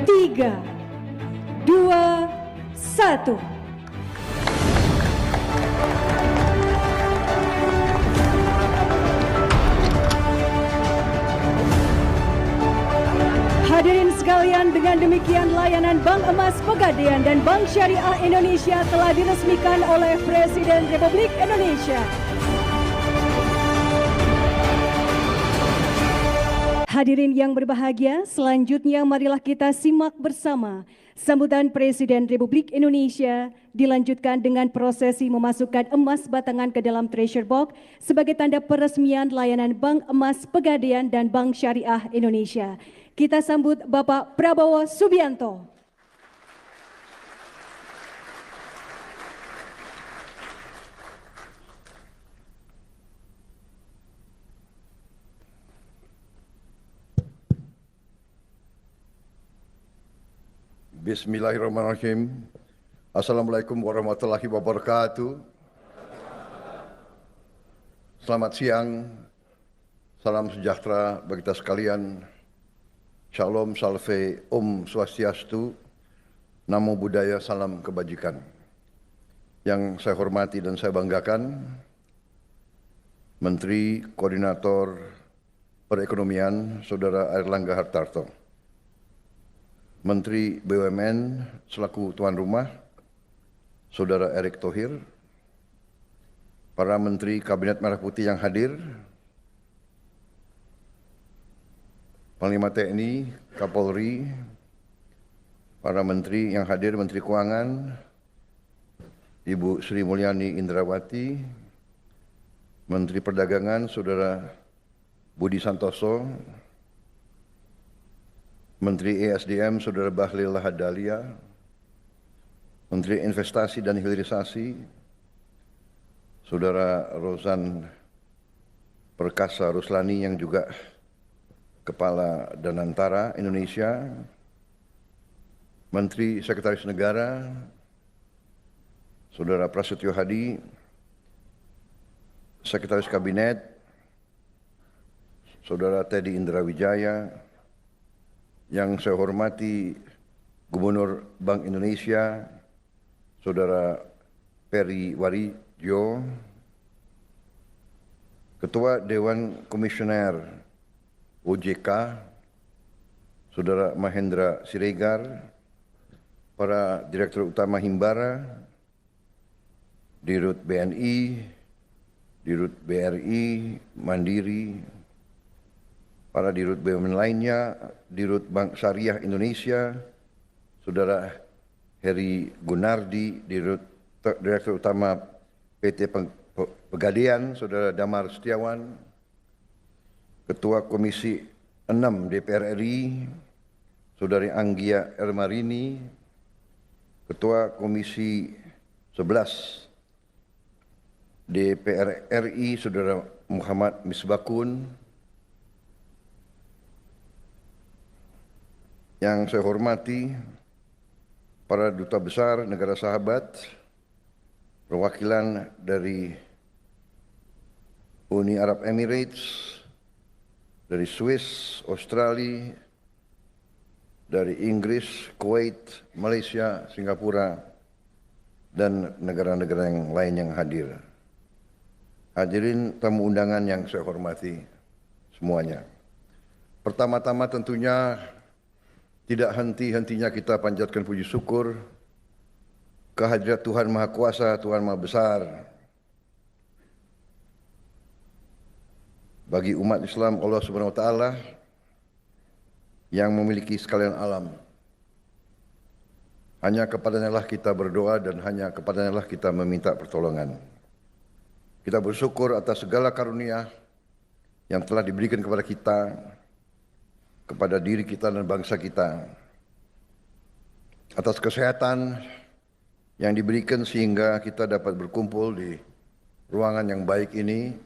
3, 2, 1. Hadirin sekalian, dengan demikian layanan Bank Emas Pegadaian dan Bank Syariah Indonesia telah diresmikan oleh Presiden Republik Indonesia. Hadirin yang berbahagia, selanjutnya marilah kita simak bersama sambutan Presiden Republik Indonesia dilanjutkan dengan prosesi memasukkan emas batangan ke dalam treasure box sebagai tanda peresmian layanan Bank Emas Pegadaian dan Bank Syariah Indonesia. Kita sambut Bapak Prabowo Subianto. Bismillahirrahmanirrahim. Assalamualaikum warahmatullahi wabarakatuh. Selamat siang, salam sejahtera bagi kita sekalian. Shalom, salve, Om Swastiastu, Namo Buddhaya, salam kebajikan. Yang saya hormati dan saya banggakan, Menteri Koordinator Perekonomian, Saudara Airlangga Hartarto. Menteri BUMN selaku tuan rumah, Saudara Erick Thohir, para Menteri Kabinet Merah Putih yang hadir, Panglima TNI, Kapolri, para Menteri yang hadir, Menteri Keuangan, Ibu Sri Mulyani Indrawati, Menteri Perdagangan, Saudara Budi Santoso, Menteri ESDM, Saudara Bahlil Lahadalia, Menteri Investasi dan Hilirisasi, Saudara Rozan Perkasa Ruslani yang juga Kepala Danantara Indonesia, Menteri Sekretaris Negara, Saudara Prasetyo Hadi, Sekretaris Kabinet, Saudara Teddy Indrawijaya, yang saya hormati Gubernur Bank Indonesia, Saudara Peri Warijyo, Ketua Dewan Komisioner OJK, Saudara Mahendra Siregar, para Direktur Utama Himbara, Dirut BNI, Dirut BRI, Mandiri, para Dirut BUMN lainnya, Dirut Bank Syariah Indonesia, Saudara Heri Gunardi, Direktur Utama PT Pegadaian, Saudara Damar Setiawan, Ketua Komisi 6 DPR RI, Saudari Anggia Ermarini, Ketua Komisi 11 DPR RI, Saudara Muhammad Misbakun, yang saya hormati para duta besar negara sahabat, perwakilan dari Uni Arab Emirates, dari Swiss, Australia, dari Inggris, Kuwait, Malaysia, Singapura, dan negara-negara yang lain yang hadir. Hadirin tamu undangan yang saya hormati semuanya. Pertama-tama tentunya tidak henti-hentinya kita panjatkan puji syukur kehadirat Tuhan Maha Kuasa, Tuhan Maha Besar, bagi umat Islam Allah Subhanahu wa taala yang memiliki sekalian alam. Hanya kepadanya lah kita berdoa dan hanya kepadanya lah kita meminta pertolongan. Kita bersyukur atas segala karunia yang telah diberikan kepada kita, kepada diri kita dan bangsa kita. Atas kesehatan yang diberikan sehingga kita dapat berkumpul di ruangan yang baik ini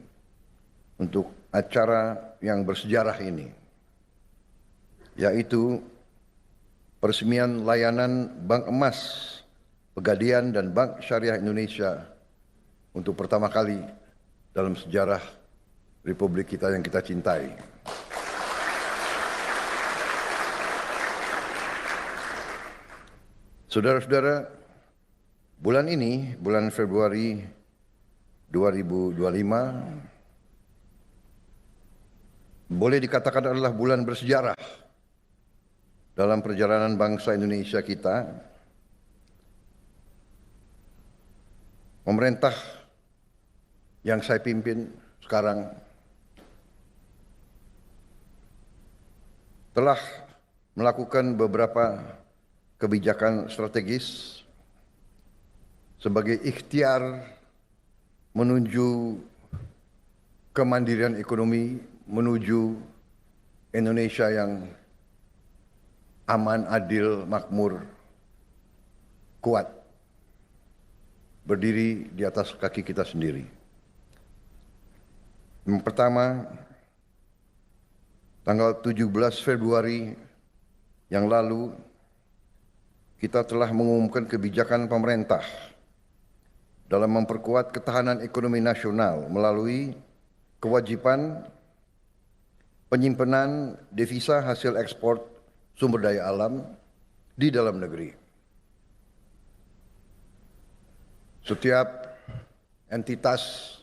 untuk acara yang bersejarah ini, yaitu peresmian layanan Bank Emas Pegadaian dan Bank Syariah Indonesia untuk pertama kali dalam sejarah Republik kita yang kita cintai. Saudara-saudara, bulan ini, bulan Februari 2025, boleh dikatakan adalah bulan bersejarah dalam perjalanan bangsa Indonesia kita. Pemerintah yang saya pimpin sekarang telah melakukan beberapa kebijakan strategis sebagai ikhtiar menuju kemandirian ekonomi, menuju Indonesia yang aman, adil, makmur, kuat, berdiri di atas kaki kita sendiri. Yang pertama, tanggal 17 Februari yang lalu, kita telah mengumumkan kebijakan pemerintah dalam memperkuat ketahanan ekonomi nasional melalui kewajiban penyimpanan devisa hasil ekspor sumber daya alam di dalam negeri. Setiap entitas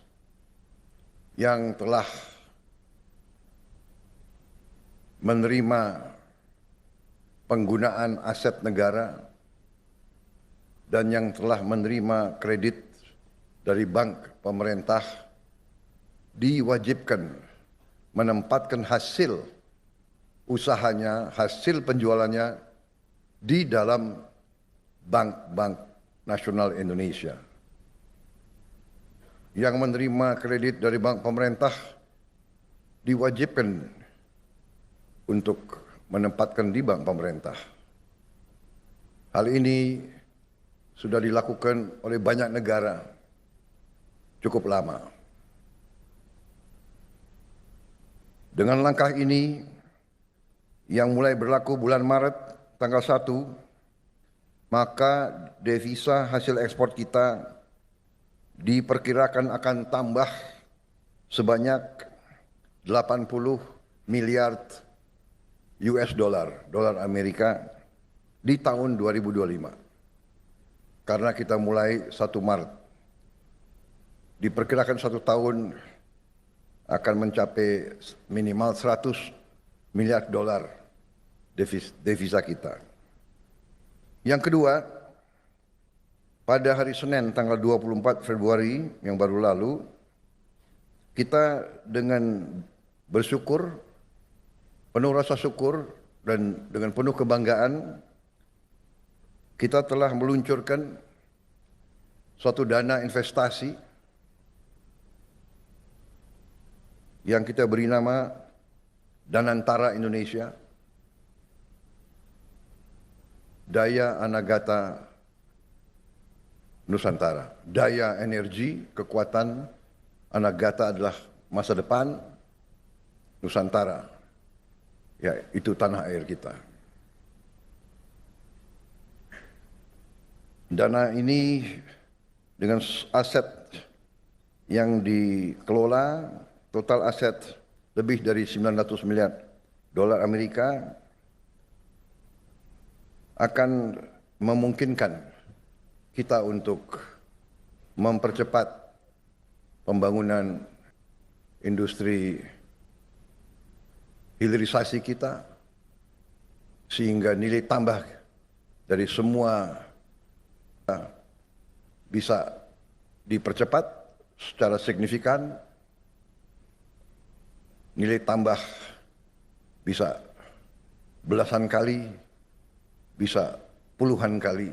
yang telah menerima penggunaan aset negara dan yang telah menerima kredit dari bank pemerintah diwajibkan menempatkan hasil usahanya, hasil penjualannya di dalam bank-bank nasional Indonesia. Yang menerima kredit dari bank pemerintah diwajibkan untuk menempatkan di bank pemerintah. Hal ini sudah dilakukan oleh banyak negara cukup lama. Dengan langkah ini yang mulai berlaku bulan Maret tanggal 1, maka devisa hasil ekspor kita diperkirakan akan tambah sebanyak 80 miliar US dollar, dolar Amerika di tahun 2025. Karena kita mulai 1 Maret. Diperkirakan 1 tahun akan mencapai minimal 100 miliar dolar devisa kita. Yang kedua, pada hari Senin tanggal 24 Februari yang baru lalu, kita dengan bersyukur, penuh rasa syukur dan dengan penuh kebanggaan, kita telah meluncurkan suatu dana investasi yang kita beri nama Danantara Indonesia, Daya Anagata Nusantara. Daya energi, kekuatan, Anagata adalah masa depan, Nusantara, ya itu tanah air kita. Dana ini dengan aset yang dikelola, total aset lebih dari 900 miliar dolar Amerika, akan memungkinkan kita untuk mempercepat pembangunan industri hilirisasi kita, sehingga nilai tambah dari semua bisa dipercepat secara signifikan. Nilai tambah bisa belasan kali, bisa puluhan kali,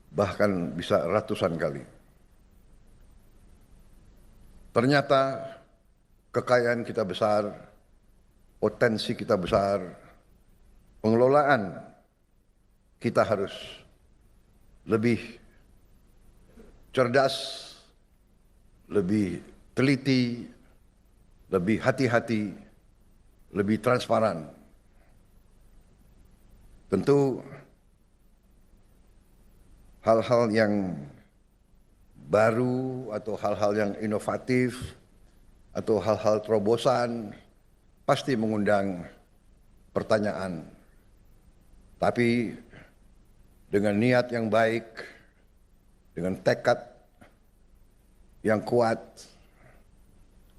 bahkan bisa ratusan kali. Ternyata kekayaan kita besar, potensi kita besar, pengelolaan kita harus lebih cerdas, lebih teliti, lebih hati-hati, lebih transparan. Tentu hal-hal yang baru atau hal-hal yang inovatif atau hal-hal terobosan pasti mengundang pertanyaan. Tapi dengan niat yang baik, dengan tekad yang kuat,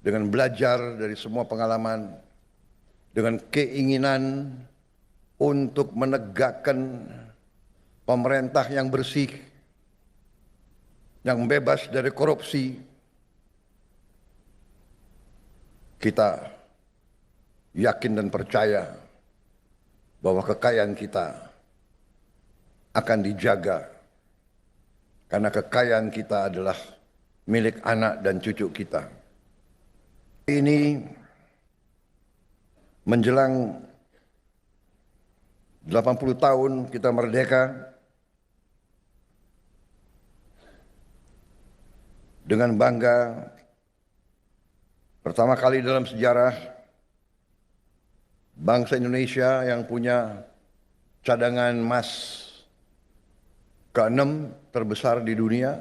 dengan belajar dari semua pengalaman, dengan keinginan untuk menegakkan pemerintah yang bersih, yang bebas dari korupsi. Kita yakin dan percaya bahwa kekayaan kita akan dijaga, karena kekayaan kita adalah milik anak dan cucu kita. Ini menjelang 80 tahun kita merdeka, dengan bangga pertama kali dalam sejarah bangsa Indonesia yang punya cadangan emas ke-6 terbesar di dunia,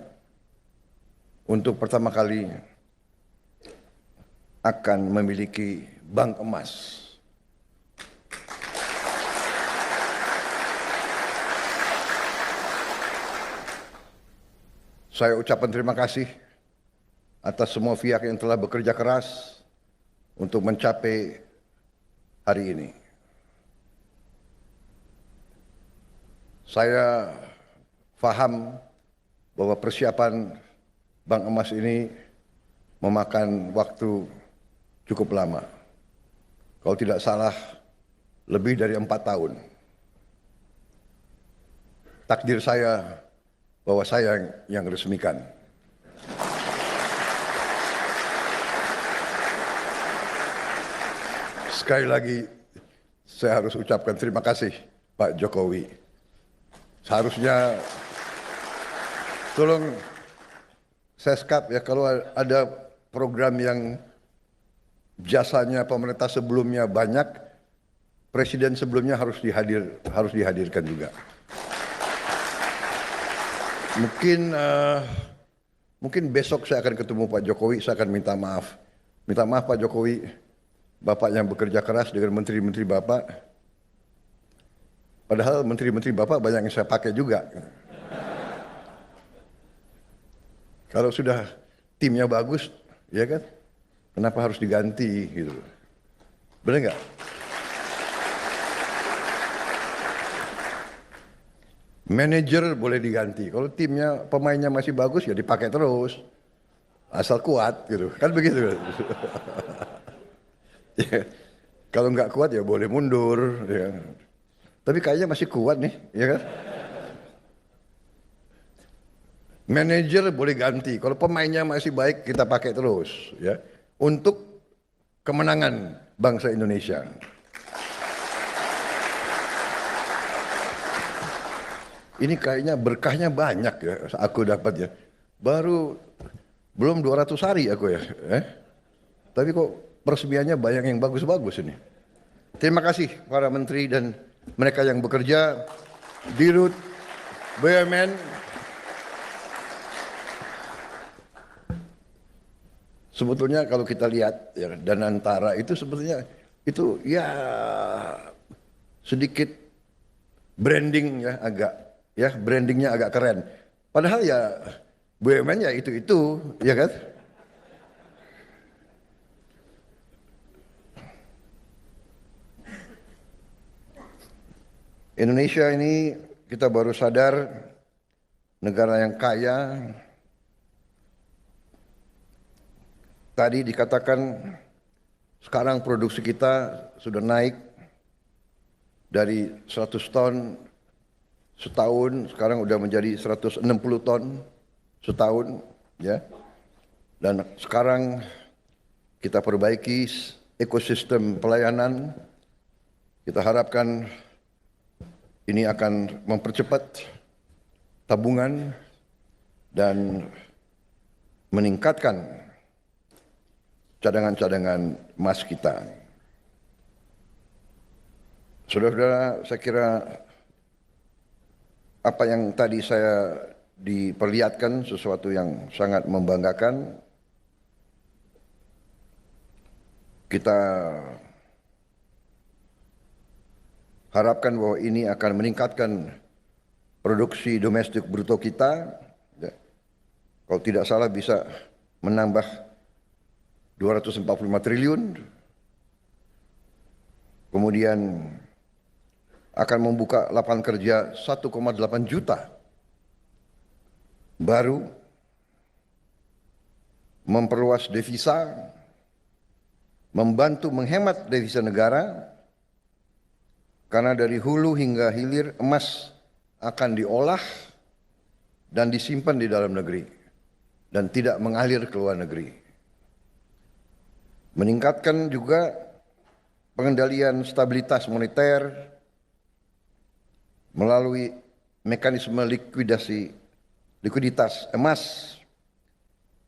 untuk pertama kali akan memiliki bank emas. Saya ucapkan terima kasih atas semua pihak yang telah bekerja keras untuk mencapai hari ini. Saya paham bahwa persiapan bank emas ini memakan waktu cukup lama. Kalau tidak salah, lebih dari 4 tahun. Takdir saya bahwa saya yang resmikan. Sekali lagi, saya harus ucapkan terima kasih Pak Jokowi. Seharusnya tolong Seskap ya, kalau ada program yang jasanya pemerintah sebelumnya banyak, presiden sebelumnya harus dihadirkan juga. Mungkin besok saya akan ketemu Pak Jokowi, saya akan minta maaf. Minta maaf Pak Jokowi, Bapak yang bekerja keras dengan menteri-menteri Bapak. Padahal menteri-menteri Bapak banyak yang saya pakai juga. Kalau sudah timnya bagus, ya kan? Kenapa harus diganti gitu? Benar nggak? Manajer boleh diganti. Kalau timnya pemainnya masih bagus ya dipakai terus. Asal kuat gitu. Kan begitu. Ya, kalau nggak kuat ya boleh mundur. Ya. Tapi kayaknya masih kuat nih, ya kan? Manajer boleh ganti. Kalau pemainnya masih baik kita pakai terus, ya. Untuk kemenangan bangsa Indonesia. Ini kayaknya berkahnya banyak ya, aku dapat ya. Belum 200 hari aku ya. Tapi kok peresmiannya banyak yang bagus-bagus ini. Terima kasih para menteri dan mereka yang bekerja, Dirut, BUMN, sebetulnya kalau kita lihat ya, Danantara itu sebetulnya itu ya sedikit branding ya, brandingnya agak keren. Padahal ya BUMN ya itu ya kan. Indonesia ini kita baru sadar negara yang kaya. Tadi dikatakan sekarang produksi kita sudah naik dari 100 ton setahun, sekarang udah menjadi 160 ton setahun, ya. Dan sekarang kita perbaiki ekosistem pelayanan. Kita harapkan ini akan mempercepat tabungan dan meningkatkan cadangan-cadangan emas kita. Saudara-saudara, saya kira apa yang tadi saya diperlihatkan sesuatu yang sangat membanggakan. Kita harapkan bahwa ini akan meningkatkan produksi domestik bruto kita, ya, kalau tidak salah bisa menambah 245 triliun, kemudian akan membuka lapangan kerja 1,8 juta baru, memperluas devisa, membantu menghemat devisa negara, karena dari hulu hingga hilir emas akan diolah dan disimpan di dalam negeri dan tidak mengalir ke luar negeri. Meningkatkan juga pengendalian stabilitas moneter melalui mekanisme likuiditas emas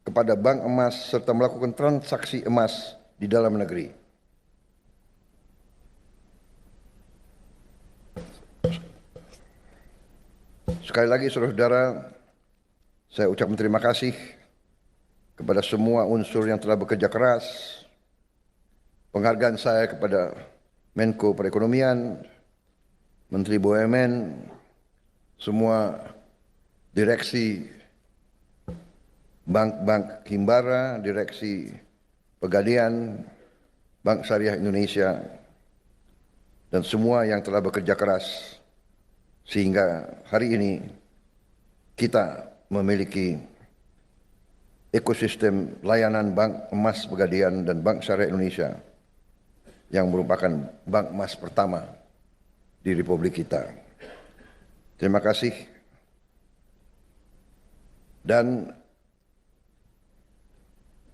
kepada bank emas serta melakukan transaksi emas di dalam negeri. Sekali lagi saudara-saudara, saya ucapkan terima kasih kepada semua unsur yang telah bekerja keras. Penghargaan saya kepada Menko Perekonomian, Menteri BUMN, semua direksi bank-bank Himbara, direksi Pegadaian, Bank Syariah Indonesia, dan semua yang telah bekerja keras sehingga hari ini kita memiliki ekosistem layanan Bank Emas Pegadaian dan Bank Syariah Indonesia yang merupakan bank emas pertama di Republik kita. Terima kasih. Dan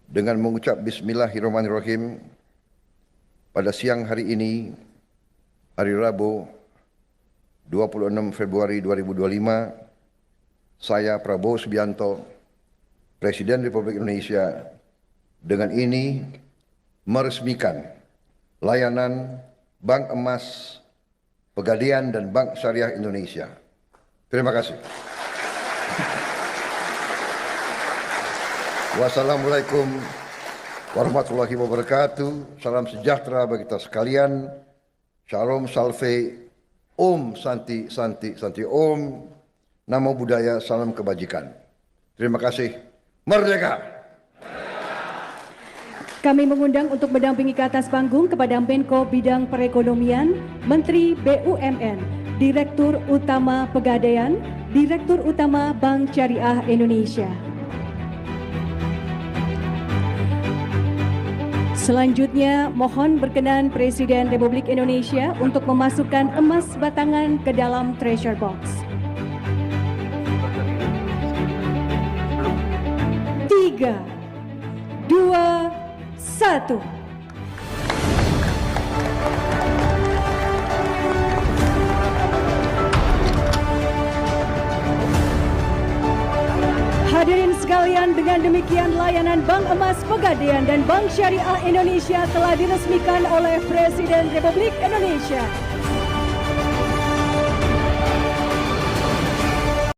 dengan mengucap Bismillahirrahmanirrahim, pada siang hari ini, hari Rabu 26 Februari 2025, saya Prabowo Subianto, Presiden Republik Indonesia, dengan ini meresmikan layanan Bank Emas Pegadaian dan Bank Syariah Indonesia. Terima kasih. Wassalamualaikum warahmatullahi wabarakatuh. Salam sejahtera bagi kita sekalian. Shalom salve, Om Santi Santi Santi Om. Namo Buddhaya, salam kebajikan. Terima kasih. Merdeka! Kami mengundang untuk mendampingi ke atas panggung kepada Menko Bidang Perekonomian, Menteri BUMN, Direktur Utama Pegadaian, Direktur Utama Bank Syariah Indonesia. Selanjutnya, mohon berkenan Presiden Republik Indonesia untuk memasukkan emas batangan ke dalam treasure box. 3, 2, 1. Hadirin sekalian, dengan demikian layanan Bank Emas Pegadaian dan Bank Syariah Indonesia telah diresmikan oleh Presiden Republik Indonesia.